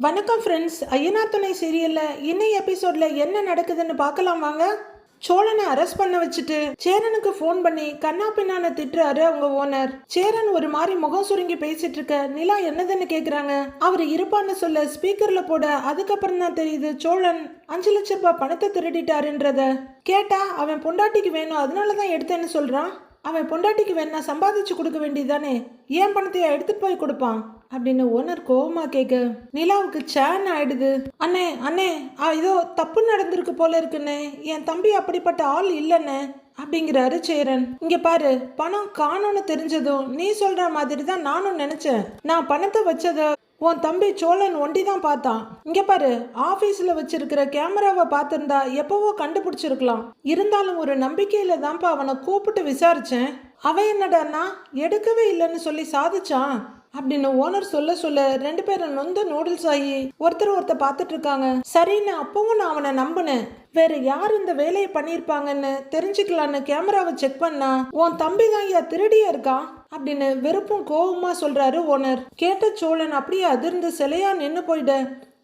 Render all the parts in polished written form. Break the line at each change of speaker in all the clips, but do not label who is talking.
வணக்கம் ஃப்ரெண்ட்ஸ். ஐயனார் துணை சீரியலில் இன்னைய எபிசோட்ல என்ன நடக்குதுன்னு பார்க்கலாம் வாங்க. சோழனை அரெஸ்ட் பண்ண வச்சுட்டு சேரனுக்கு ஃபோன் பண்ணி கண்ணா பின்னான்னு திட்டுறாரு அவங்க ஓனர். சேரன் ஒரு மாதிரி முகம் சுருங்கி பேசிட்டு இருக்க நிலா என்னதுன்னு கேக்குறாங்க. அவர் இருப்பான்னு சொல்ல ஸ்பீக்கர்ல போட அதுக்கப்புறம் தான் தெரியுது சோழன் 5 லட்சம் ரூபாய் பணத்தை திருடிட்டாருன்றத. கேட்டா அவன் பொண்டாட்டிக்கு வேணும் அதனாலதான் எடுத்தேன்னு சொல்றான். அவன் பொண்டாட்டிக்கு வேணா சம்பாதிச்சு கொடுக்க வேண்டியதானே, ஏன் பணத்தையா எடுத்துட்டு போய் கொடுப்பான் அப்படின்னு ஓனர் கோவமா கேட்க நிலாவுக்கு சேன் ஆயிடுது. அண்ணே அண்ணே இதோ தப்பு நடந்திருக்கு போல இருக்குண்ணே, என் தம்பி அப்படிப்பட்ட ஆள் இல்லைண்ணே அப்படிங்கிறாரு சேரன். இங்க பாரு, பணம் காணும்னு தெரிஞ்சதும் நீ சொல்ற மாதிரி தான் நானும் நினைச்சேன். நான் பணத்தை வச்சத உன் தம்பி சோழன் ஒண்டி தான் பார்த்தான். இங்க பாரு, ஆபீஸ்ல வச்சிருக்கிற கேமராவை பார்த்திருந்தா எப்பவோ கண்டுபிடிச்சிருக்கலாம். இருந்தாலும் ஒரு நம்பிக்கையில தான்ப்பா அவனை கூப்பிட்டு விசாரிச்சேன். அவன் என்னடான்னா எடுக்கவே இல்லைன்னு சொல்லி சாதிச்சான் அப்படின்னு ஓனர் சொல்ல சொல்ல 2 பேரும் நொந்த நூடுல்ஸ் ஆகி ஒருத்தர் பார்த்துட்டு இருக்காங்க. சரின்னு அப்பவும் நான் அவனை நம்பினேன். வேற யார் இந்த வேலையை பண்ணியிருப்பாங்கன்னு தெரிஞ்சுக்கலான்னு கேமராவை செக் பண்ணா உன் தம்பி தான் ஐயா திருடியா இருக்கான் அப்படின்னு வெறுப்பும் கோவமா சொல்றாரு ஓனர். கேட்ட சோழன் அப்படியே அதிர்ந்து சிலையா நின்னு போயிட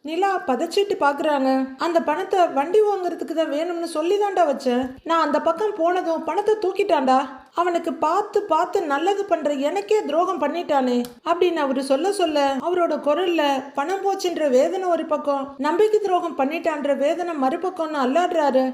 நிலா பதச்சிட்டு பாக்குறாங்க. அந்த பணத்தை வண்டி வாங்குறதுக்கு தான் வேணும்னு சொல்லி தாண்டா வச்சேன். நான் அந்த பக்கம் போனதும் பணத்தை தூக்கிட்டான்டா. அவனுக்கு பார்த்து பார்த்து நல்லது பண்ற எனக்கே துரோகம் பண்ணிட்டானே அப்படின்னு அவரு சொல்ல சொல்ல அவரோட குரல்ல பணம் போச்சுன்ற வேதனை ஒரு பக்கம், நம்பிக்கை துரோகம் பண்ணிட்டான்ற வேதனை மறுபக்கம்னு அல்லாடுறாரு.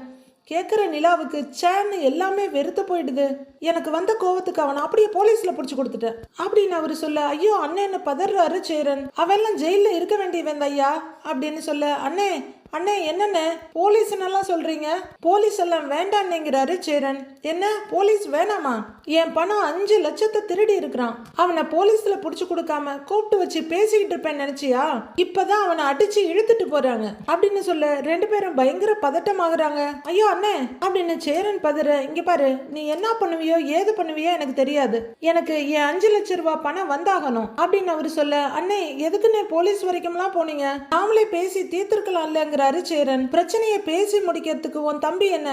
கேட்குற நிலாவுக்கு சேன்னு எல்லாமே வெறுத்து போயிடுது. எனக்கு வந்த கோவத்துக்கு அவனை அப்படியே போலீஸ்ல பிடிச்சி கொடுத்துட்டேன் அப்படின்னு அவரு சொல்ல, ஐயோ அண்ணன்னு பதறாரு சேரன். அவெல்லாம் ஜெயில இருக்க வேண்டியவன் ஐயா அப்படின்னு சொல்ல, அண்ணே அண்ணே என்னண்ணே போலீஸ்னெல்லாம் சொல்றீங்க, போலீஸ் எல்லாம் வேண்டான்னுங்கிறாரு சேரன். என்ன போலீஸ் வேணாமா? என் பணம் 5 லட்சத்தை திருடி இருக்கிறான். அவனை போலீஸ்ல புடிச்சு கொடுக்காம கூப்பிட்டு வச்சு பேசிக்கிட்டு இருப்பேன் நினைச்சியா? இப்பதான் அவனை அடிச்சு இழுத்துட்டு போறாங்க அப்படின்னு சொல்ல 2 பேரும் பயங்கர பதட்டமாகறாங்க. ஐயோ அண்ணே அப்படின்னு சேரன் பதற, இங்க பாரு, நீ என்ன பண்ணுவியோ ஏது பண்ணுவியோ எனக்கு தெரியாது, எனக்கு என் 5 லட்சம் ரூபாய் பணம் வந்தாகணும் அப்படின்னு அவரு சொல்ல, அண்ணே எதுக்குன்னே போலீஸ் வரைக்கும்லாம் போனீங்க, நாமளே பேசி தீர்த்திருக்கலாம் இல்லைங்க சேரன். பிரச்சனையை பேசி முடிக்கிறதுக்கு உன் தம்பி என்ன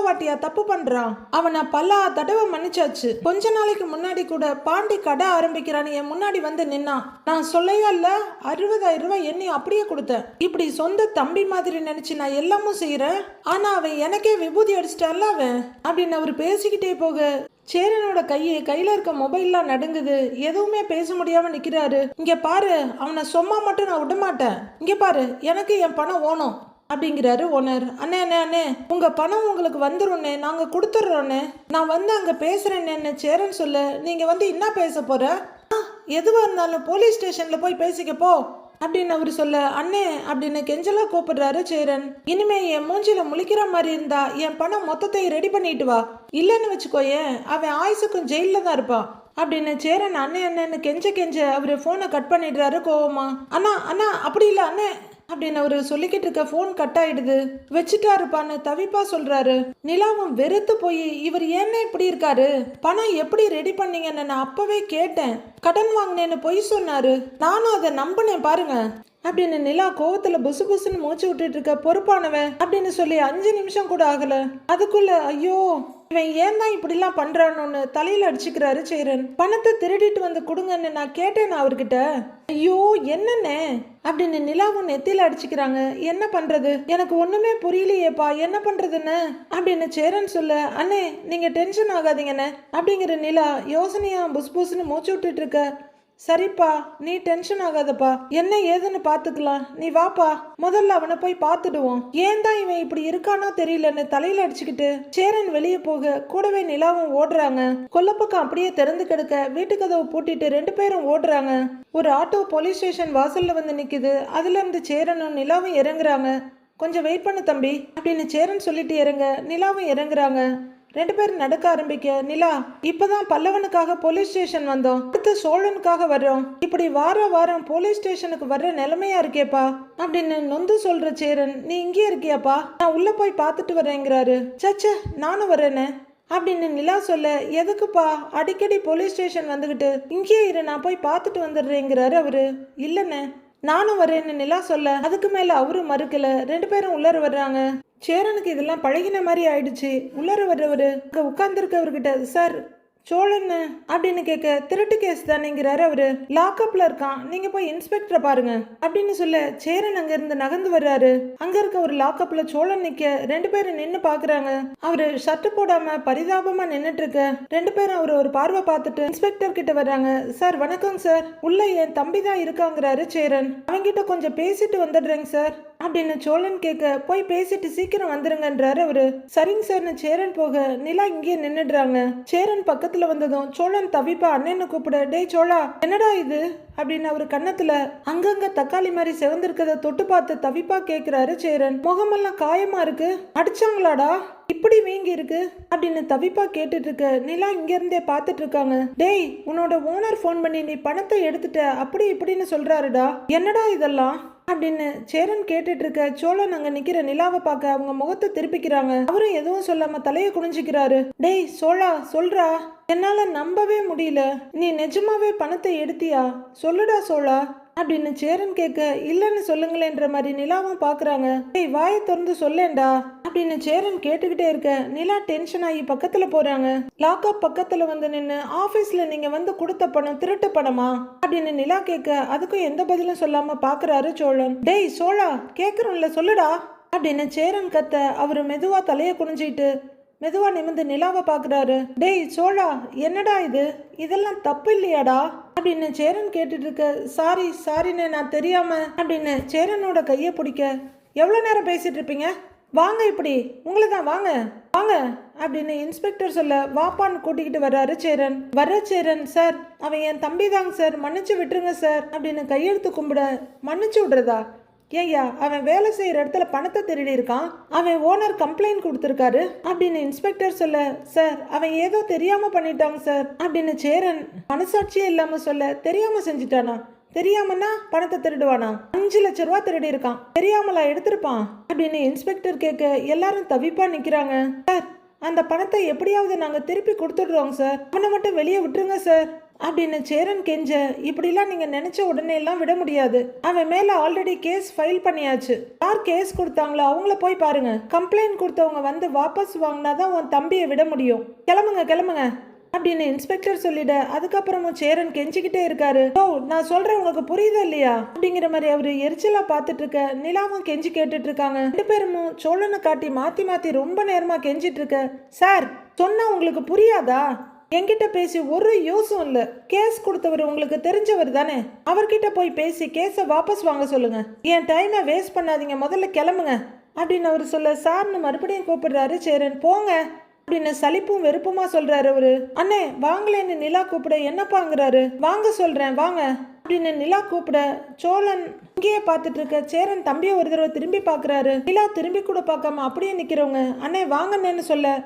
வாட்டியா தப்பு பண்றான்? அவனை பல தடவை மன்னிச்சாச்சு. கொஞ்ச நாளைக்கு முன்னாடி கூட பாண்டி கடை ஆரம்பிக்கிறான்னு என் முன்னாடி வந்து நின்னான். நான் சொல்லையா இல்ல 60,000 ரூபாய் எண்ணி அப்படியே கொடுத்தேன். இப்படி சொந்த தம்பி மாதிரி நினைச்சு நான் எல்லாமும் செய்யறேன். ஆனா அவன் எனக்கே விபூதி அடிச்சிட்டான்ல அவன் அப்படின்னு அவர் பேசிக்கிட்டே போக சேரனோட கையில இருக்க மொபைல்லாம் நடுங்குது. எதுவுமே பேச முடியாம நிக்கிறாரு. இங்க பாரு, அவனை சும்மா மட்டும் நான் விட மாட்டேன். இங்க பாரு, எனக்கு என் பணம் ஓணும் அப்படிங்கிறாரு ஓனர். அண்ணே அண்ணே அண்ணே உங்க பணம் உங்களுக்கு வந்துரும்னே, நாங்க கொடுத்துட்றோன்னே, நான் வந்து அங்க பேசுறேன்னு சேரன் சொல்ல, நீங்க வந்து என்ன பேச போற? எதுவா இருந்தாலும் போலீஸ் ஸ்டேஷன்ல போய் பேசிக்க போ அப்படின்னு அவரு சொல்ல, அண்ணே அப்படின்னு கெஞ்சலா கூப்பிடுறாரு சேரன். இனிமே என் மூஞ்சில முழிக்கிற மாதிரி இருந்தா என் பணம் மொத்தத்தை ரெடி பண்ணிட்டு வா, இல்லைன்னு வச்சுக்கோயேன் அவன் ஆயுசுக்கும் ஜெயில தான் இருப்பான் அப்படின்னு சேரன் அண்ணே அண்ணன்னு கெஞ்ச அவரு போனை கட் பண்ணிடுறாரு கோவமா. அண்ணா அண்ணா அப்படி இல்லை அண்ணே அப்படின்னு அவரு சொல்லிக்கிட்டு இருக்க போன் கட் ஆயிடுது. வச்சுட்டாருப்பான்னு தவிப்பா சொல்றாரு. நிலாவும் வெறுத்து போய் இவர் என்ன இப்படி இருக்காரு, பணம் எப்படி ரெடி பண்ணீங்கன்னு நான் அப்பவே கேட்டேன், கடன் வாங்கினேன்னு பொய் சொன்னாரு, நானும் அதை நம்பினேன் பாருங்க அப்படின்னு நிலா கோவத்துல புசு புசுன்னு மூச்சு விட்டுட்டு இருக்க. பொறுப்பானவன் அப்படின்னு சொல்லி 5 நிமிஷம் கூட ஆகல. அதுக்குள்ள ஐயோ இவன் ஏன் தான் இப்படிலாம் பண்றானோன்னு தலையில அடிச்சுக்கிறாரு சேரன். பணத்தை திருடிட்டு வந்து கொடுங்கன்னு நான் கேட்டேன் அவர்கிட்ட. ஐயோ என்னண்ணே அப்படின்னு நிலாவும் நெத்தியில அடிச்சுக்கிறாங்க. என்ன பண்றது, எனக்கு ஒண்ணுமே புரியலையேப்பா, என்ன பண்றதுன்னு அப்படின்னு சேரன் சொல்ல, அண்ணே நீங்க டென்ஷன் ஆகாதீங்கண்ணே அப்படிங்கிற நிலா யோசனையா புஸ் புஸ்ன்னு மூச்சு விட்டுட்டு இருக்க. சரிப்பா நீ டென்ஷன் ஆகாதப்பா, என்ன ஏதுன்னு பாத்துக்கலாம், நீ வாப்பா, முதல்ல அவனை போய் பார்த்துடுவோம், ஏன் தான் இவன் இப்படி இருக்கானோ தெரியலன்னு தலையில அடிச்சுக்கிட்டு சேரன் வெளியே போக கூடவே நிலாவும் ஓடுறாங்க. கொல்லப்பக்கம் அப்படியே திறந்து கிடக்க வீட்டு கதவை பூட்டிட்டு 2 பேரும் ஓடுறாங்க. ஒரு ஆட்டோ போலீஸ் ஸ்டேஷன் வாசல்ல வந்து நிக்குது. அதுல இருந்து சேரனும் நிலாவும் இறங்குறாங்க. கொஞ்சம் வெயிட் பண்ணு தம்பி அப்படின்னு சேரன் சொல்லிட்டு இறங்க நிலாவும் இறங்குறாங்க. 2 பேரும் நடக்க ஆரம்பிக்க, நிலா இப்பதான் பல்லவனுக்காக போலீஸ் ஸ்டேஷன் வந்தோம், அடுத்து சோழனுக்காக வர்றோம், இப்படி வாரம் போலீஸ் ஸ்டேஷனுக்கு வர்ற நிலைமையா இருக்கேப்பா அப்படின்னு நொந்து சொல்ற சேரன், நீ இங்கே இருக்கியாப்பா, நான் உள்ள போய் பார்த்துட்டு வரேங்கிறாரு. சச்ச நானும் வரேன்னு அப்படின்னு நிலா சொல்ல, எதுக்குப்பா அடிக்கடி போலீஸ் ஸ்டேஷன் வந்துகிட்டு, இங்கேயே இரு நான் போய் பார்த்துட்டு வந்துடுறேங்கிறாரு அவரு. இல்லைன்னு நானும் வரேன்னு நிலா சொல்ல, அதுக்கு மேல அவரு மறுக்கல. 2 பேரும் உள்ளர வர்றாங்க. சேரனுக்கு இதெல்லாம் பழகின மாதிரி ஆயிடுச்சு. உள்ளர வர்றவரு உட்கார்ந்துருக்கவர்கிட்ட, சார் சோழன்னு அப்படின்னு கேட்க திருட்டு கேஸ் தானேங்கிறாரு அவரு. லாக்அப்ல இருக்கான், நீங்க போய் இன்ஸ்பெக்டரை பாருங்க அப்படின்னு சொல்ல சேரன் அங்க இருந்து நகர்ந்து வர்றாரு. அங்க இருக்க ஒரு லாக்அப்ல சோழன் நிக்க ரெண்டு பேரும் நின்னு பாக்குறாங்க. அவரு ஷர்ட் போடாம பரிதாபமா நின்னுட்டு இருக்க ரெண்டு பேரும் அவரு ஒரு பார்வை பார்த்துட்டு இன்ஸ்பெக்டர் கிட்ட வர்றாங்க. சார் வணக்கம் சார், உள்ள என் தம்பி தான் இருக்காங்கிறாரு சேரன். அவங்கிட்ட கொஞ்சம் பேசிட்டு வந்துடுறேங்க சார் அப்படின்னு சோழன் கேட்க போய் பேசிட்டு சீக்கிரம் வந்துருங்கன்றாரு அவரு. சரிங்க சார்னு சேரன் போக நிலா இங்கே நின்னுடுறாங்க. சேரன் பக்கத்துல வந்ததும் சோழன் தவிப்பா அண்ணன்னு கூப்பிட, டே சோழா என்னடா இது அப்படின்னு அவரு கன்னத்துல அங்கங்க தக்காளி மாதிரி செவந்திருக்கத தொட்டு பார்த்து தவிப்பா கேக்குறாரு சேரன். முகமெல்லாம் காயமா இருக்கு, அடிச்சாங்களாடா, இப்படி வீங்கி இருக்கு அப்படின்னு தவிப்பா கேட்டுட்டு இருக்க நிலா இங்க இருந்தே பாத்துட்டு இருக்காங்க. டேய் உன்னோட ஓனர் போன் பண்ணி நீ பணத்தை எடுத்துட்ட அப்படி இப்படின்னு சொல்றாருடா, என்னடா இதெல்லாம் அப்படின்னு சேரன் கேட்டுட்டு இருக்க சோழன் அங்க நிக்கிற நிலாவை பார்க்க அவங்க முகத்தை திருப்பிக்கிறாங்க. அவரும் எதுவும் சொல்லாம தலைய குனிஞ்சுக்கிறாரு. டேய் சோழா சொல்றா, என்னால நம்பவே முடியல, நீ நிஜமாவே பணத்தை எடுத்தியா, சொல்லுடா சோழா அப்படின்னு சேரன் கேட்க இல்லன்னு சொல்லுங்களேன்ற மாதிரி நிலாவும் பாக்குறாங்க. டேய் வாயை திறந்து சொல்லேன்டா அப்படின்னு சேரன் கேட்டுக்கிட்டே இருக்க நிலா டென்ஷன் ஆகி பக்கத்துல போறாங்க. லாக்அப் பக்கத்துல வந்து நின்னு ஆபீஸ்ல நீங்க வந்து கொடுத்த பணம் திருட்டு பணமா அப்படின்னு நிலா கேட்க அதுக்கும் எந்த பதிலும் சொல்லாம பாக்குறாரு சோழன். டேய் சோழா கேக்குறோம்ல சொல்லுடா அப்படின்னு சேரன் கத்த அவரு மெதுவா தலைய குனிஞ்சிட்டு மெதுவா நிமிந்து நிலாவை பாக்குறாரு. டேய் சோழா என்னடா இது, இதெல்லாம் தப்பு இல்லையாடா அப்படின்னு சேரன் கேட்டுட்டு இருக்க சாரின்னு நான் தெரியாம அப்படின்னு சேரனோட கைய பிடிக்க எவ்வளவு நேரம் பேசிட்டு இருப்பீங்க, வாங்க இப்படி உங்களை தான் வாங்க வாங்க அப்படின்னு இன்ஸ்பெக்டர் சொல்ல வாப்பான்னு கூட்டிக்கிட்டு வர்றாரு சேரன். வர்ற சேரன், சார் அவன் என் தம்பி தாங்க சார், மன்னிச்சு விட்டுருங்க சார் அப்படின்னு கையெழுத்து கும்பிட, மன்னிச்சு விடுறதா, ஏய்யா அவன் வேலை செய்யற இடத்துல பணத்தை திருடி இருக்கான், அவன் ஓனர் கம்ப்ளைண்ட் கொடுத்திருக்காரு அப்படின்னு இன்ஸ்பெக்டர் சொல்ல, சார் அவன் ஏதோ தெரியாம பண்ணிட்டாங்க சார் அப்படின்னு சேரன் மனசாட்சியே இல்லாம சொல்ல, தெரியாம செஞ்சுட்டானா, தெரியாமன்னா பணத்தை திருடுவானா, 5 லட்சம் ரூபாய் திருடி இருக்கான், தெரியாமலா எடுத்திருப்பான் அப்படின்னு இன்ஸ்பெக்டர் கேட்க எல்லாரும் தவிப்பா நிக்கிறாங்க. சார் அந்த பணத்தை எப்படியாவது நாங்க திருப்பி கொடுத்துடுறோம் சார், அவனை மட்டும் வெளியே விட்டுருங்க சார் அப்படின்னு சேரன் கெஞ்ச, இப்படிலாம் நீங்க நினைச்ச உடனே எல்லாம் விட முடியாது, அவன் மேல ஆல்ரெடி கேஸ் ஃபைல் பண்ணியாச்சு, யார் கேஸ் கொடுத்தாங்களோ அவங்கள போய் பாருங்க, கம்ப்ளைண்ட் கொடுத்தவங்க வந்து வாபஸ் வாங்கினாதான் உன் தம்பியை விட முடியும், கிளம்புங்க கிளம்புங்க அப்படின்னு இன்ஸ்பெக்டர் சொல்லிட அதுக்கப்புறமும் சேரன் கெஞ்சிக்கிட்டே இருக்காரு. ஓ நான் சொல்றேன் உங்களுக்கு புரியுதா இல்லையா அப்படிங்கிற மாதிரி அவரு எரிச்சலா பாத்துட்டு இருக்க நிலாவும் கெஞ்சி கேட்டுட்டு இருக்காங்க. ரெண்டு பேரும் சோழனை காட்டி மாத்தி மாத்தி ரொம்ப நேரமா கெஞ்சிட்டு இருக்க. சார் சொன்னா உங்களுக்கு புரியாதா, என்கிட்ட பேசி ஒரு யூஸும் இல்ல, கேஸ் கொடுத்தவர் உங்களுக்கு தெரிஞ்சவர் தானே, அவர்கிட்ட போய் பேசி கேஸை வாபஸ் வாங்க சொல்லுங்க, என் டைமை வேஸ்ட் பண்ணாதீங்க, முதல்ல கிளம்புங்க அப்படின்னு அவரு சொல்ல சார்னு மறுபடியும் கூப்பிடுறாரு சேரன். போங்க அப்படின்னு சலிப்பும் வெறுப்புமா சொல்றாரு அவரு. அண்ணே வாங்கலேன்னு நிலா கூப்பிட என்னப்பாங்கிறாரு, வாங்க சொல்றேன் வாங்க அப்படின்னு நிலா கூப்பிட சோழன் இங்கேயே பார்த்துட்டு இருக்க சேரன் தம்பியை ஒரு தடவை திரும்பி பாக்குறாரு. நிலா திரும்பி கூட பார்க்காம அப்படியே நிக்கிறவங்க அண்ணே வாங்கன்னு சொல்ல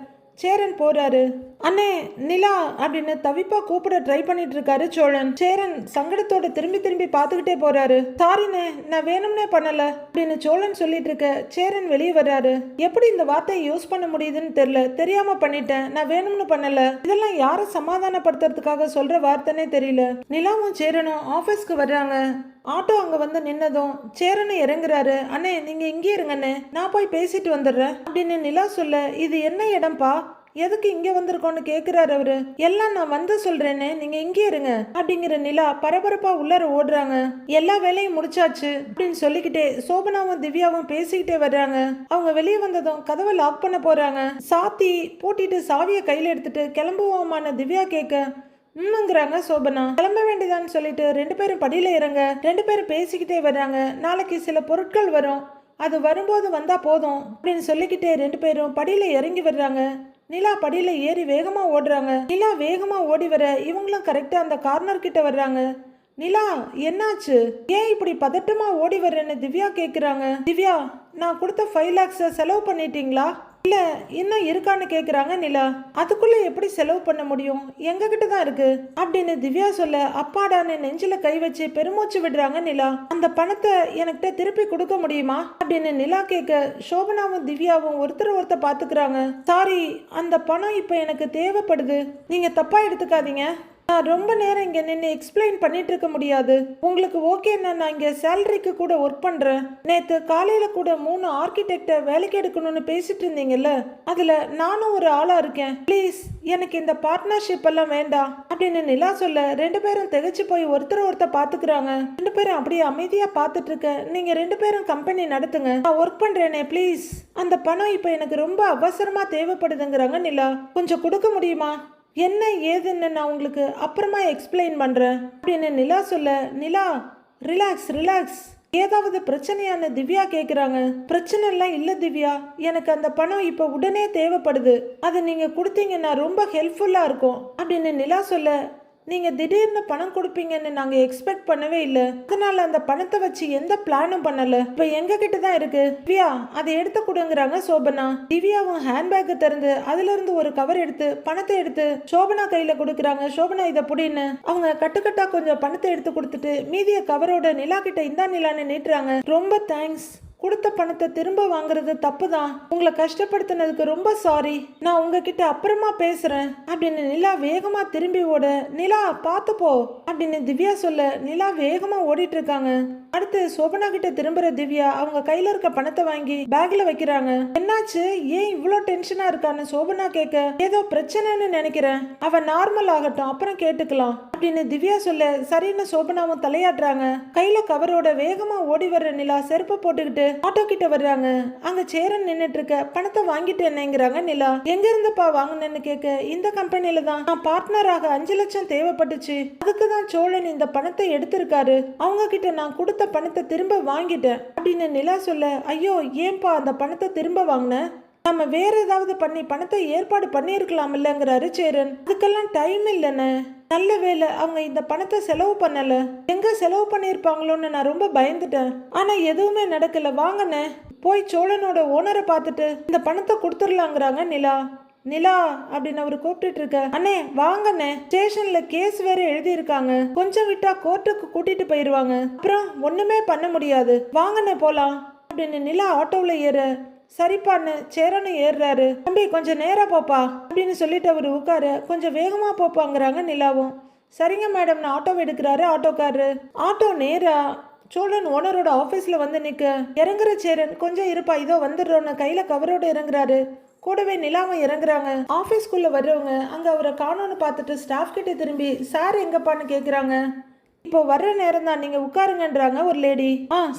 சேரன் போறாரு. அண்ணே நிலா அப்படின்னு தவிப்பா கூப்பிட ட்ரை பண்ணிட்டு இருக்காரு சோழன். சேரன் சங்கடத்தோட திரும்பி திரும்பி பார்த்துக்கிட்டே போறாரு. சாரிண்ணே நான் வேணும்னே பண்ணல அப்படின்னு சோழன் சொல்லிட்டு இருக்க சேரன் வெளியே வர்றாரு. எப்படி இந்த வார்த்தையை யூஸ் பண்ண முடியுதுன்னு தெரியல, தெரியாம பண்ணிட்டேன், நான் வேணும்னு பண்ணல, இதெல்லாம் யாரை சமாதானப்படுத்துறதுக்காக சொல்ற வார்த்தைனே தெரியல. நிலாவும் சேரனும் ஆபீஸ்க்கு வர்றாங்க. ஆட்டோ அங்க வந்து நின்னதும் சேரனும் இறங்குறாரு. அண்ணே நீங்க இங்கே இருங்கண்ணே, நான் போய் பேசிட்டு வந்துடுறேன் அப்படின்னு நிலா சொல்ல, இது என்ன இடம்பா, எதுக்கு இங்க வந்திருக்கோன்னு கேக்குறாரு அவரு. எல்லாம் நான் வந்து சொல்றேன்னு நீங்க இங்கே இருங்க அப்படிங்கிற நிலா பரபரப்பா உள்ளார ஓடுறாங்க. எல்லா வேலையும் முடிச்சாச்சு அப்படின்னு சொல்லிக்கிட்டே சோபனாவும் திவ்யாவும் பேசிக்கிட்டே வர்றாங்க. அவங்க வெளியே வந்ததும் கதவை லாக் பண்ண போறாங்க. சாத்தி பூட்டிட்டு சாவியை கையில எடுத்துட்டு கிளம்புவோமான திவ்யா கேட்க உம்ங்கிறாங்க சோபனா. கிளம்ப வேண்டியதான்னு சொல்லிட்டு ரெண்டு பேரும் படியில இறங்க. ரெண்டு பேரும் பேசிக்கிட்டே வர்றாங்க. நாளைக்கு சில பொருட்கள் வரும், அது வரும்போது வந்தா போதும் அப்படின்னு சொல்லிக்கிட்டே ரெண்டு பேரும் படியில இறங்கி வர்றாங்க. நிலா படியில ஏறி வேகமா ஓடுறாங்க. நிலா வேகமா ஓடி வர இவங்களும் கரெக்டா அந்த கார்னர் கிட்ட வர்றாங்க. நிலா என்னாச்சு, ஏன் இப்படி பதட்டமா ஓடி வர்றேன்னு திவ்யா கேக்குறாங்க. திவ்யா நான் கொடுத்த 5 lakhs செலவு பண்ணிட்டீங்களா, இல்ல இன்னும் இருக்கான்னு கேக்குறாங்க நிலா. அதுக்குள்ள எப்படி செலவு பண்ண முடியும், எங்க கிட்ட தான் இருக்கு அப்படின்னு திவ்யா சொல்ல அப்பாடான்னு நெஞ்சில கை வச்சு பெருமூச்சு விடுறாங்க நிலா. அந்த பணத்தை எனக்கிட்ட திருப்பி கொடுக்க முடியுமா அப்படின்னு நிலா கேட்க சோபனாவும் திவ்யாவும் ஒருத்தர் பாத்துக்கிறாங்க. சாரி அந்த பணம் இப்ப எனக்கு தேவைப்படுது, நீங்க தப்பா எடுத்துக்காதீங்க நான் ரொம்ப நேரம் இங்க நின்று எக்ஸ்பிளைன் பண்ணிட்டு இருக்க முடியாது. உங்களுக்கு ஓகேன்னா நான் இங்க சேலரிக்கு கூட ஒர்க் பண்றேன். நேத்து காலையில கூட 3 ஆர்கிடெக்ட வேலைக்கு எடுக்கணும்னு பேசிட்டு இருந்தீங்கல்ல, அதுல நானும் ஒரு ஆளா இருக்கேன். ப்ளீஸ் எனக்கு இந்த பார்ட்னர்ஷிப் எல்லாம் வேண்டாம் அப்படின்னு நிலா சொல்ல 2 பேரும் திகைச்சு போய் ஒருத்தர் பாத்துக்கிறாங்க. 2 பேரும் அப்படியே அமைதியா பாத்துட்டு இருக்க. நீங்க 2 பேரும் கம்பெனி நடத்துங்க, நான் ஒர்க் பண்றேனே ப்ளீஸ். அந்த பணம் இப்ப எனக்கு ரொம்ப அவசரமா தேவைப்படுதுங்கிறாங்க நிலா. கொஞ்சம் கொடுக்க முடியுமா? என்ன ஏதுன்னு நான் உங்களுக்கு அப்புறமா எக்ஸ்பிளைன் பண்றேன் அப்படின்னு நிலா சொல்ல, நிலா ரிலாக்ஸ் ரிலாக்ஸ், ஏதாவது பிரச்சனையான்னு திவ்யா கேக்குறாங்க. பிரச்சனை எல்லாம் இல்ல திவ்யா, எனக்கு அந்த பணம் இப்ப உடனே தேவைப்படுது, அதை நீங்க கொடுத்தீங்கன்னா ரொம்ப ஹெல்ப்ஃபுல்லா இருக்கும் அப்படின்னு நிலா சொல்ல, நீங்க திடீர்னு பணம் கொடுப்பீங்கன்னு நாங்க எக்ஸ்பெக்ட் பண்ணவே இல்லை, அதனால அந்த பணத்தை வச்சு எந்த பிளானும் பண்ணல, இப்ப எங்க கிட்ட தான் இருக்கு. திவ்யா அதை எடுத்து கொடுங்கறாங்க சோபனா. திவ்யாவும் ஹேண்ட்பேக் திறந்து அதுல இருந்து ஒரு கவர் எடுத்து பணத்தை எடுத்து சோபனா கையில கொடுக்கறாங்க. சோபனா இதை புடின்னு அவங்க கட்டுக்கட்டா கொஞ்சம் பணத்தை எடுத்து கொடுத்துட்டு மீதிய கவரோட நிலா கிட்ட இந்தா நிலான்னு நீட்டுறாங்க. ரொம்ப தேங்க்ஸ், கொடுத்த பணத்தை திரும்ப வாங்குறது தப்பு தான், உங்களை கஷ்டப்படுத்தினதுக்கு ரொம்ப சாரி, நான் உங்ககிட்ட அப்புறமா பேசுறேன் அப்படின்னு நிலா வேகமா திரும்பி ஓட, நிலா பார்த்து போ அப்படின்னு திவ்யா சொல்ல நிலா வேகமா ஓடிட்டு இருக்காங்க. அடுத்து சோபனா கிட்ட திரும்புற திவ்யா அவங்க கையில இருக்க பணத்தை வாங்கி பேக்ல வைக்கிறாங்க. என்னாச்சு, ஏன் இவ்வளோ டென்ஷனா இருக்கான்னு சோபனா கேட்க, ஏதோ பிரச்சனைன்னு நினைக்கிறேன், அவ நார்மல் ஆகட்டும் அப்புறம் கேட்டுக்கலாம் அப்படின்னு திவ்யா சொல்ல சரின்னு சோபனாவும் தலையாட்டுறாங்க. கையில கவரோட வேகமா ஓடி வர்ற நிலா செருப்பு போட்டுக்கிட்டு ஆட்டோ கிட்ட வர்றாங்க. அங்க சேரன் நின்னுட்டு இருக்க, பணத்தை வாங்கிட்டு என்னங்கிறாங்க நிலா. எங்க இருந்துப்பா வாங்கினேன்னு கேட்க, இந்த கம்பெனில தான் நான் பார்ட்னராக 5 லட்சம் தேவைப்பட்டுச்சு, அதுக்கு தான் சோழன் இந்த பணத்தை எடுத்திருக்காரு, அவங்க கிட்ட நான் கொடுத்த பணத்தை திரும்ப வாங்கிட்டேன் அப்படின்னு நிலா சொல்ல, ஐயோ ஏன்பா அந்த பணத்தை திரும்ப வாங்கின, நம்ம வேற ஏதாவது பண்ணி பணத்தை ஏற்பாடு பண்ணிருக்கலாம் இல்லங்கிறாரு சேரன். அதுக்கெல்லாம் டைம் இல்லைன்னு, நல்ல வேலை அவங்க இந்த பணத்தை செலவு பண்ணல, எங்க செலவு பண்ணிருப்பாங்களோன்னு நான் ரொம்ப பயந்துட்டேன், ஆனா எதுவுமே நடக்கல, வாங்கண்ணே போய் சோழனோட ஓனரை பார்த்துட்டு இந்த பணத்தை கொடுத்துடலாங்கிறாங்க நிலா. நிலா அப்படின்னு அவரு கூப்பிட்டு இருக்க, அண்ணே வாங்கண்ணே, ஸ்டேஷன்ல கேஸ் வேற எழுதி இருக்காங்க, கொஞ்சம் விட்டா கோர்ட்டுக்கு கூட்டிட்டு போயிருவாங்க, அப்புறம் ஒண்ணுமே பண்ண முடியாது, வாங்கண்ணே போலாம் அப்படின்னு நிலா ஆட்டோவில் ஏற, சரிப்பான்னு சேரனும் ஏறுறாரு. தம்பி கொஞ்சம் நேரா போப்பா அப்படின்னு சொல்லிட்டு அவரு உட்கார, கொஞ்சம் வேகமா போப்பாங்கிறாங்க நிலாவும். சரிங்க மேடம் நான் ஆட்டோ எடுக்கிறாரு ஆட்டோக்காரரு. ஆட்டோ நேரா சோழன் ஓனரோட ஆபீஸ்ல வந்து நிக்க, இறங்குற சேரன் கொஞ்சம் இருப்பா இதோ வந்துடுறோன்னு கையில கவரோட இறங்குறாரு. கூடவே நிலாவும் இறங்குறாங்க. ஆபீஸ்க்குள்ள வர்றவங்க அங்க அவரை காணோன்னு பார்த்துட்டு ஸ்டாஃப் கிட்ட திரும்பி சார் எங்கப்பான்னு கேக்குறாங்க. இப்போ வர்ற நேரம் தான், நீங்க உட்காருங்கன்றாங்க ஒரு லேடி.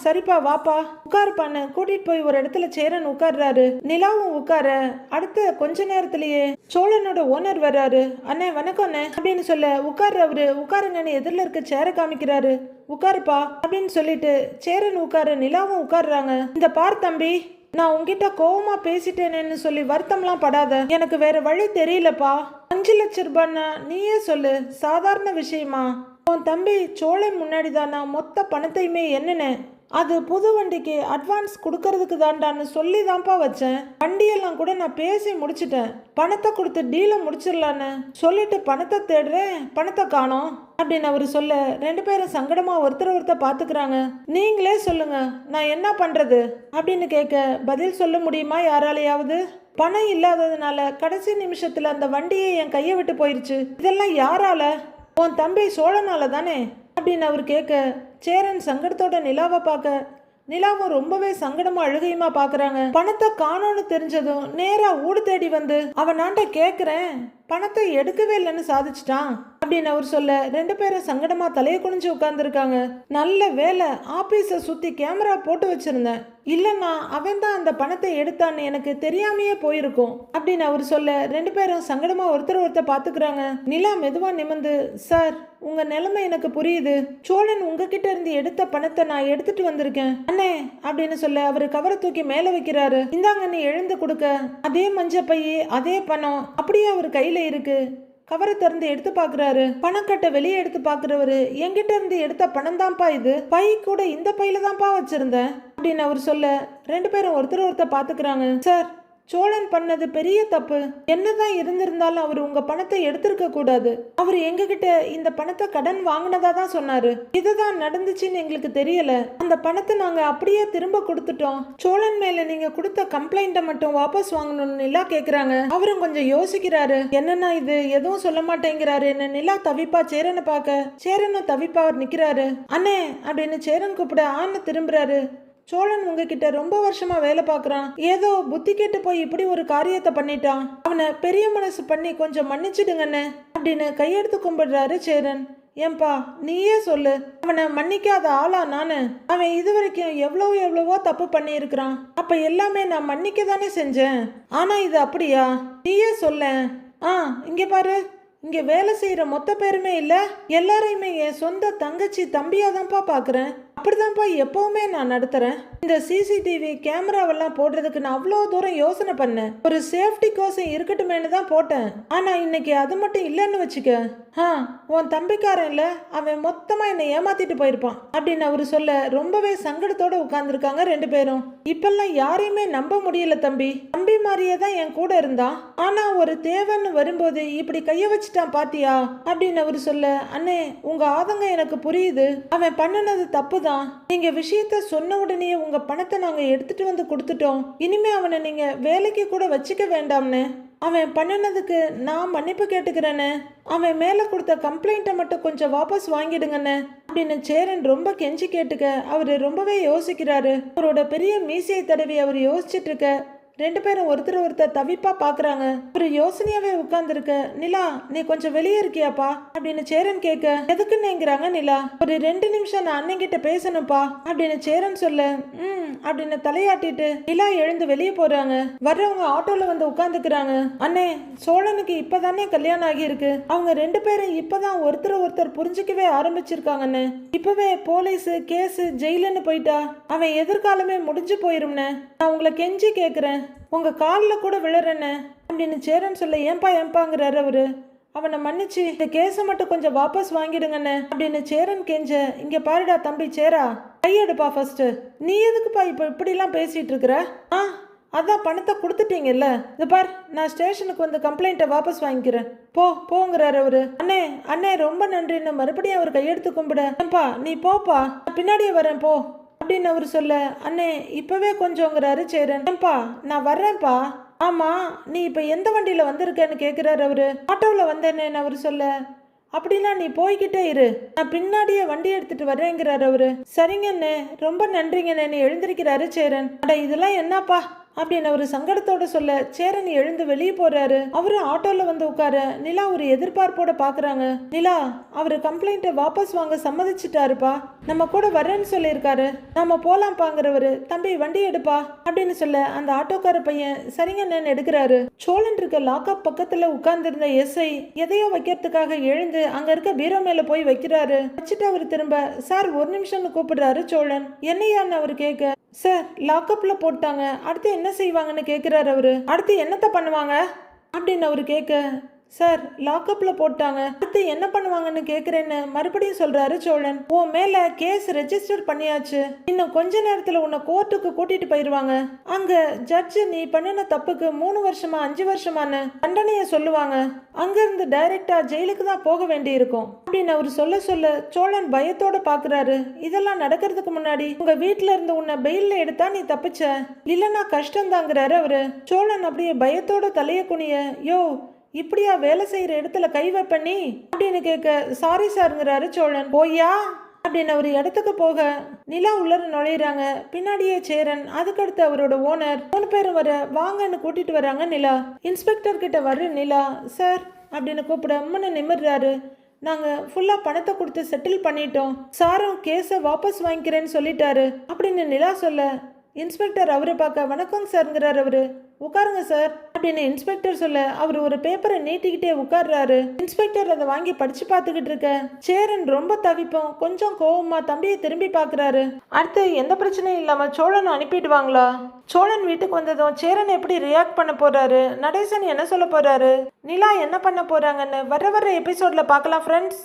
சரிப்பா வாப்பா உட்காருப்பான்னு கூட்டிட்டு போய் ஒரு இடத்துல சேரன் உட்கார்றாரு. நிலாவும் உட்கார, அடுத்த கொஞ்ச நேரத்திலேயே சோழனோட ஓனர் வர்றாரு. அண்ணே வணக்கம் அண்ணே அப்படின்னு சொல்ல உட்கார்றவரு உட்காருங்கன்னு எதிரில் இருக்க சேரை காமிக்கிறாரு. உட்காருப்பா அப்படின்னு சொல்லிட்டு சேரன் உட்கார, நிலாவும் உட்கார்றாங்க. இந்த பார் தம்பி, நான் உங்ககிட்ட கோவமா பேசிட்டேனேன்னு சொல்லி வருத்தம்லாம் படாத, எனக்கு வேற வழி தெரியலப்பா, 5 லட்சம் ரூபான்னா நீயே சொல்லு, சாதாரண விஷயமா, உன் தம்பி சோழன் முன்னாடி தான் நான் மொத்த பணத்தையுமே என்னென்ன அது புது வண்டிக்கு அட்வான்ஸ் கொடுக்கறதுக்கு தான்டான்னு சொல்லி தான்ப்பா வச்சேன், வண்டியெல்லாம் கூட நான் பேசி முடிச்சிட்டேன், பணத்தை கொடுத்து டீலை முடிச்சிடலான்னு சொல்லிட்டு பணத்தை தேடுறேன், பணத்தை காணோம் அப்படின்னு அவரு சொல்ல 2 பேரும் சங்கடமா ஒருத்தர் பாத்துக்கிறாங்க. நீங்களே சொல்லுங்க நான் என்ன பண்றது அப்படின்னு கேட்க, பதில் சொல்ல முடியுமா யாராலையாவது? பணம் இல்லாததுனால கடைசி நிமிஷத்துல அந்த வண்டியை என் கையை விட்டு போயிருச்சு, இதெல்லாம் யாரால? உன் தம்பி சோழனால தானே அப்படின்னு அவர் கேட்க, சேரன் சங்கடத்தோட நிலாவை பார்க்க, நிலாவும் ரொம்பவே சங்கடமா அழுகையுமா பாக்குறாங்க. பணத்தை காணோன்னு தெரிஞ்சதும் நேரா ஊடு தேடி வந்து அவனாண்ட கேக்குறேன், பணத்தை எடுக்கவே இல்லைன்னு சாதிச்சிட்டான் அப்படின்னு அவர் சொல்ல 2 பேரும் சங்கடமா தலையை குனிஞ்சு உட்கார்ந்துருக்காங்க. நல்ல வேலை ஆபீஸை சுத்தி கேமரா போட்டு வச்சிருந்தேன், இல்லைன்னா அவன் தான் அந்த பணத்தை எடுத்தான்னு எனக்கு தெரியாமையே போயிருக்கும் அப்படின்னு அவர் சொல்ல 2 பேரும் சங்கடமா ஒருத்தர் பாத்துக்கிறாங்க. நிலா மெதுவா நிமிந்து, சார் உங்க நிலைமை எனக்கு புரியுது, சோழன் உங்ககிட்ட இருந்து எடுத்த பணத்தை நான் எடுத்துட்டு வந்திருக்கேன் அண்ணே அப்படின்னு சொல்ல அவரு கவரை தூக்கி மேல வைக்கிறாரு. இந்தாங்கன்னு எழுந்து கொடுக்க, அதே மஞ்ச பையே அதே பணம் அப்படியே அவர் கையில இருக்கு. கவரை திறந்து எடுத்து பாக்குறாரு. பணக்கட்டை வெளியே எடுத்து பாக்குறவரு, என்கிட்ட இருந்து எடுத்த பணம் தான்ப்பா இது, பை கூட இந்த பையில தான்ப்பா வச்சிருந்தேன் அப்படின்னு அவர் சொல்ல 2 பேரும் ஒருத்தர் பாத்துக்கிறாங்க. சார் சோழன் பண்ணது பெரிய தப்பு. என்னதான் இருந்திருந்தாலும் அவர் உங்க பணத்தை எடுத்திருக்க கூடாது. அவர் எங்ககிட்ட இந்த பணத்தை கடன் வாங்கினதா தான் சொன்னாரு. இதுதான் நடந்துச்சுன்னு எங்களுக்கு தெரியல. அந்த பணத்தை நாங்க அப்படியே திரும்ப கொடுத்துட்டோம். சோழன் மேல நீங்க கொடுத்த கம்ப்ளைண்ட்டை மட்டும் வாபஸ் வாங்கணும்னு நிலா கேக்குறாங்க. அவரும் கொஞ்சம் யோசிக்கிறாரு. என்னன்னா இது எதுவும் சொல்ல மாட்டேங்கிறாரு. என்ன நிலா தவிப்பா சேரனை பார்க்க. சேரனும் தவிப்பா அவர் நிக்கிறாரு. அண்ணே அப்படின்னு சேரன் கூப்பிட ஆன்னு திரும்புறாரு. சோழன் உங்ககிட்ட ரொம்ப வருஷமா வேலை பார்க்கறான். ஏதோ புத்தி கெட்டு போய் இப்படி ஒரு காரியத்தை பண்ணிட்டான். அவனை பெரிய மனசு பண்ணி கொஞ்சம் மன்னிச்சிடுங்கன்னு அப்படின்னு கையெடுத்து கும்பிடுறாரு சேரன். ஏன்பா நீயே சொல்லு, அவனை மன்னிக்காத ஆளா நானு? அவன் இதுவரைக்கும் எவ்வளவோ தப்பு பண்ணி இருக்கிறான். அப்ப எல்லாமே நான் மன்னிக்க தானே செஞ்சேன். ஆனா இது அப்படியா? நீயே சொல்ல. இங்க பாரு, இங்க வேலை செய்யற மொத்த பேருமே இல்ல, எல்லாரையுமே என் சொந்த தங்கச்சி தம்பியா தான்ப்பா பாக்குறேன். அப்படிதான்ப்பா எப்பவுமே நான் நடத்துறேன். இந்த சிசிடிவி கேமராவெல்லாம் போடுறதுக்கு நான் அவ்வளோ தூரம் யோசனை பண்ணேன். ஒரு சேஃப்டி கோசம் இருக்கட்டுமேனு தான் போட்டேன். ஆனா இன்னைக்கு அது மட்டும் இல்லைன்னு வச்சுக்க. உன் தம்பிக்காரன் இல்ல, அவன் மொத்தமா என்னை ஏமாத்திட்டு போயிருப்பான் அப்படின்னு அவரு சொல்ல ரொம்பவே சங்கடத்தோட உட்கார்ந்துருக்காங்க ரெண்டு பேரும். இப்பெல்லாம் யாரையுமே நம்ப முடியல தம்பி. தம்பி மாதிரியே தான் என் கூட இருந்தான். ஆனா ஒரு தேவைன்னு வரும்போது இப்படி கைய வச்சுட்டான் பாத்தியா அப்படின்னு அவரு சொல்ல, அண்ணே உங்க ஆதங்கம் எனக்கு புரியுது. அவன் பண்ணினது தப்பு. நீங்க விஷயத்த சொன்ன உடனே உங்க பணத்தை நாங்க எடுத்துட்டு வந்து கொடுத்துட்டோம். இனிமே அவனை நீங்க வேலைக்கு கூட வச்சுக்க வேண்டாம்னு. அவன் பண்ணினதுக்கு நான் மன்னிப்பு கேட்டுக்கிறேன்னு. அவன் மேல கொடுத்த கம்ப்ளைண்ட்டை மட்டும் கொஞ்சம் வாபஸ் வாங்கிடுங்கன்னு அப்படின்னு சேரன் ரொம்ப கெஞ்சி கேட்டுக்க அவரு ரொம்பவே யோசிக்கிறாரு. அவரோட பெரிய மீசையை தடவி அவர் யோசிச்சுட்டு இருக்க ரெண்டு பேரும் ஒருத்தர் தவிப்பா பாக்குறாங்க. ஒரு யோசனையாவே உட்கார்ந்துருக்க. நிலா நீ கொஞ்சம் வெளியே இருக்கியாப்பா அப்படின்னு சேரன் கேட்க, எதுக்குன்னுங்கிறாங்க நிலா. ஒரு 2 நிமிஷம் நான் அண்ணன் கிட்ட பேசணும்ப்பா அப்படின்னு சேரன் சொல்ல, அப்படின்னு தலையாட்டிட்டு நிலா எழுந்து வெளியே போறாங்க. வர்றவங்க ஆட்டோல வந்து உட்கார்ந்துக்கிறாங்க. அண்ணே சோழனுக்கு இப்பதானே கல்யாணம் ஆகி இருக்கு. அவங்க ரெண்டு பேரும் இப்பதான் ஒருத்தர் புரிஞ்சுக்கவே ஆரம்பிச்சிருக்காங்கன்னு. இப்பவே போலீஸ் கேஸ் ஜெயிலுன்னு போயிட்டா அவன் எதிர்காலமே முடிஞ்சு போயிரும்னு. நான் உங்களை கெஞ்சி கேக்குறேன், உங்க காலில் கூட விழுறேன்னு அப்படின்னு சேரன் சொல்ல, ஏன்பாங்கிறாரு அவரு. அவனை மன்னிச்சு இந்த கேஸை மட்டும் கொஞ்சம் வாபஸ் வாங்கிடுங்கன்னு அப்படின்னு சேரன் கெஞ்ச, இங்க பாருடா தம்பி சேரா, கையெடுப்பா ஃபர்ஸ்ட். நீ எதுக்குப்பா இப்ப இப்படிலாம் பேசிட்டு இருக்கிற? அதான் பணத்தை கொடுத்துட்டீங்கல்ல, இது பார் நான் ஸ்டேஷனுக்கு வந்து கம்ப்ளைண்ட்டை வாபஸ் வாங்கிக்கிறேன் போங்கிறாரு அவரு. அண்ணே ரொம்ப நன்றின்னு மறுபடியும் அவர் கையெடுத்து கும்பிட, ஏன்பா நீ போப்பா, பின்னாடியே வரேன் போ அப்படின்னு அவர் சொல்ல, அண்ணே இப்பவே கொஞ்சம்ங்கிறாரு சேரன். ஏன்பா நான் வர்றேன்ப்பா. ஆமா நீ இப்ப எந்த வண்டியில வந்திருக்கேன்னு கேக்குறாரு அவரு. ஆட்டோல வந்தேன்னு அவரு சொல்ல, அப்படின்னா நீ போய்கிட்டே இரு, நான் பின்னாடியே வண்டி எடுத்துட்டு வர்றேங்கிறாரு அவரு. சரிங்கண்ணே ரொம்ப நன்றிங்கண்ணே எழுந்திருக்கிறாரு சேரன். அட இதெல்லாம் என்னப்பா அப்படின்னு அவரு சங்கடத்தோட சொல்ல சேரன் எழுந்து வெளியே போறாரு. அவரு ஆட்டோல வந்து உட்கார நிலா ஒரு எதிர்பார்ப்போட பாக்குறாங்க. நிலா அவரு கம்ப்ளைண்ட்டை வாபஸ் வாங்க சம்மதிச்சுட்டாருப்பா, நம்ம கூட வர்றேன்னு சொல்லியிருக்காரு, நாம போலாம்பாங்கிறவரு. தம்பி வண்டி எடுப்பா அப்படின்னு சொல்ல அந்த ஆட்டோக்கார பையன் சரிங்கன்னு எடுக்கிறாரு. சோழன் இருக்க லாக்அப் பக்கத்துல உட்கார்ந்திருந்த எஸ்ஐ எதையோ வைக்கிறதுக்காக எழுந்து அங்க இருக்க பீரோ மேல போய் வைக்கிறாரு. வச்சுட்டு அவரு திரும்ப, சார் ஒரு நிமிஷம்னு கூப்பிடுறாரு சோழன். என்னையான்னு அவரு கேட்க, சார் லாக்அப்ல போட்டாங்க, அடுத்து என்ன செய்வாங்கன்னு கேட்கிறாரு அவரு. அடுத்து என்னத்த பண்ணுவாங்க அப்படின்னு அவரு கேட்க, சார் லாக்அப்ல போட்டாங்க, அடுத்து என்ன பண்ணுவாங்கன்னு கேக்குறேன்னு மறுபடியும் சொல்றாரு சோழன். உன் மேல கேஸ் ரெஜிஸ்டர் பண்ணியாச்சு, இன்னும் கொஞ்ச நேரத்துல உன்னை கோர்ட்டுக்கு கூட்டிட்டு போயிருவாங்க. அங்க ஜட்ஜ் நீ பண்ணின தப்புக்கு 3 வருஷமா 5 வருஷமானு தண்டனைய சொல்லுவாங்க. அங்க இருந்து டைரக்டா ஜெயிலுக்கு தான் போக வேண்டி இருக்கும் அப்படின்னு அவரு சொல்ல சோழன் பயத்தோட பாக்குறாரு. இதெல்லாம் நடக்கிறதுக்கு முன்னாடி உங்க வீட்டுல இருந்து உன்னை பெயில்ல எடுத்தா நீ தப்பிச்ச, இல்லன்னா கஷ்டம் தாங்கிறாரு அவரு. சோழன் அப்படியே பயத்தோட தலைய குனிய, யோ இப்படியா வேலை செய்யற இடத்துல கை வைப்பண்ணி அப்படின்னு கேட்க, சாரி சாருங்கிறாரு சோழன். போய்யா அப்படின்னு அவர் இடத்துக்கு போக நிலா உள்ளர நுழையிறாங்க. பின்னாடியே சேரன், அதுக்கடுத்து அவரோட ஓனர் 3 பேரும் வர வாங்கன்னு கூட்டிட்டு வராங்க. நிலா இன்ஸ்பெக்டர் கிட்ட வர்ற நிலா, சார் அப்படின்னு கூப்பிட அம்மனை நிமிர்றாரு. நாங்க ஃபுல்லா பணத்தை கொடுத்து செட்டில் பண்ணிட்டோம், சாரும் கேஸை வாபஸ் வாங்கிக்கிறேன்னு சொல்லிட்டாரு அப்படின்னு நிலா சொல்ல, இன்ஸ்பெக்டர் அவரை பார்க்க வணக்கம் சார்ங்கிறார் அவரு. உட்காருங்க சார் அப்படின்னு இன்ஸ்பெக்டர் சொல்ல அவர் ஒரு பேப்பரை நீட்டிக்கிட்டே உட்கார்றாரு. இன்ஸ்பெக்டர் அதை வாங்கி படிச்சு பார்த்துக்கிட்டு இருக்க சேரன் ரொம்ப தவிப்போம் கொஞ்சம் கோவமா தம்பியை திரும்பி பார்க்கறாரு. அடுத்து எந்த பிரச்சனையும் இல்லாம சோழன் அனுப்பிடுவாங்களா? சோழன் வீட்டுக்கு வந்ததும் சேரன் எப்படி ரியாக்ட் பண்ண போறாரு, நடேசன் என்ன சொல்ல போறாரு, நிலா என்ன பண்ண போறாங்கன்னு வர எபிசோட்ல பார்க்கலாம் ஃப்ரெண்ட்ஸ்.